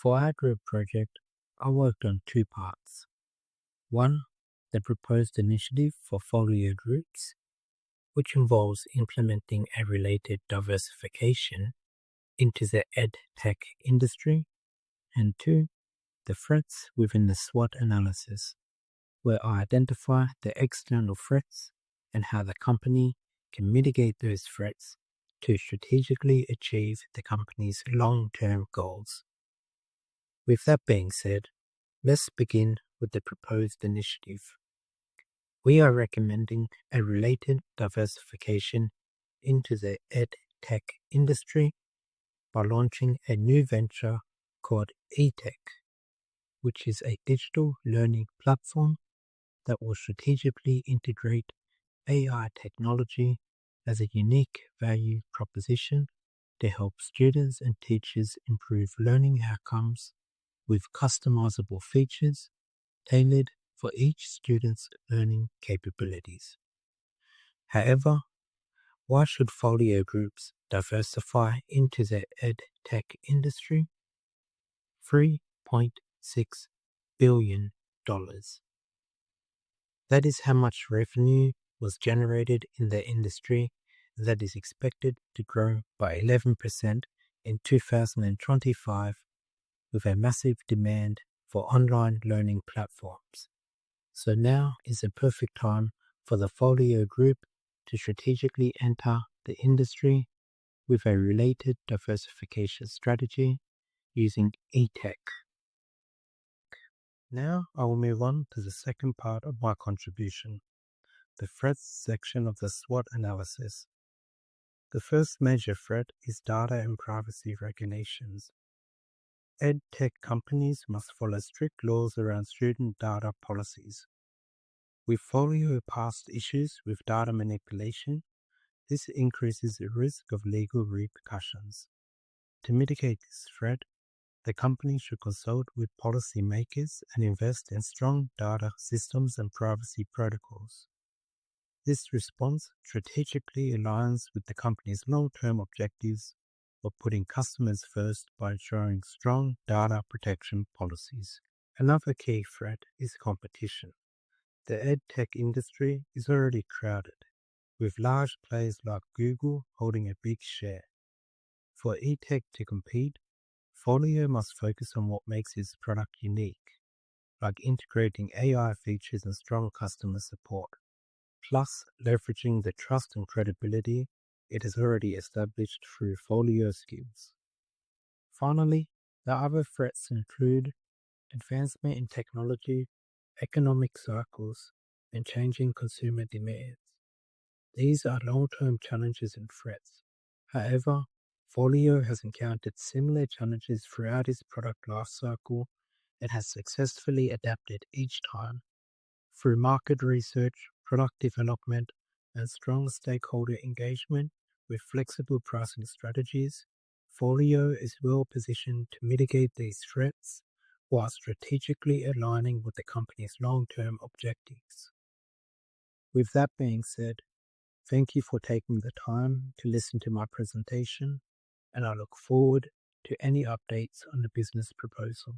For our group project, I worked on two parts. One, the proposed initiative for folio groups, which involves implementing a related diversification into the ed tech industry, and two, the threats within the SWOT analysis, where I identify the external threats and how the company can mitigate those threats to strategically achieve the company's long-term goals. With that being said, let's begin with the proposed initiative. We are recommending a related diversification into the ed tech industry by launching a new venture called eTech, which is a digital learning platform that will strategically integrate AI technology as a unique value proposition to help students and teachers improve learning outcomes with customizable features tailored for each student's learning capabilities. However, why should folio groups diversify into the ed tech industry? $3.6 billion. That is how much revenue was generated in the industry, and that is expected to grow by 11% in 2025 with a massive demand for online learning platforms. So now is the perfect time for the folio group to strategically enter the industry with a related diversification strategy using eTech. Now I will move on to the second part of my contribution, the threats section of the SWOT analysis. The first major threat is data and privacy regulations. EdTech companies must follow strict laws around student data policies. With folio past issues with data manipulation, this increases the risk of legal repercussions. To mitigate this threat, the company should consult with policymakers and invest in strong data systems and privacy protocols. This response strategically aligns with the company's long-term objectives of putting customers first by ensuring strong data protection policies. Another key threat is competition. The EdTech industry is already crowded, with large players like Google holding a big share. For eTech to compete, folio must focus on what makes its product unique, like integrating AI features and strong customer support, plus leveraging the trust and credibility it has already established through folio skills. Finally, the other threats include advancement in technology, economic cycles, and changing consumer demands. These are long-term challenges and threats. However, folio has encountered similar challenges throughout its product lifecycle and has successfully adapted each time. Through market research, product development, and strong stakeholder engagement with flexible pricing strategies, folio is well positioned to mitigate these threats while strategically aligning with the company's long-term objectives. With that being said, thank you for taking the time to listen to my presentation, and I look forward to any updates on the business proposal.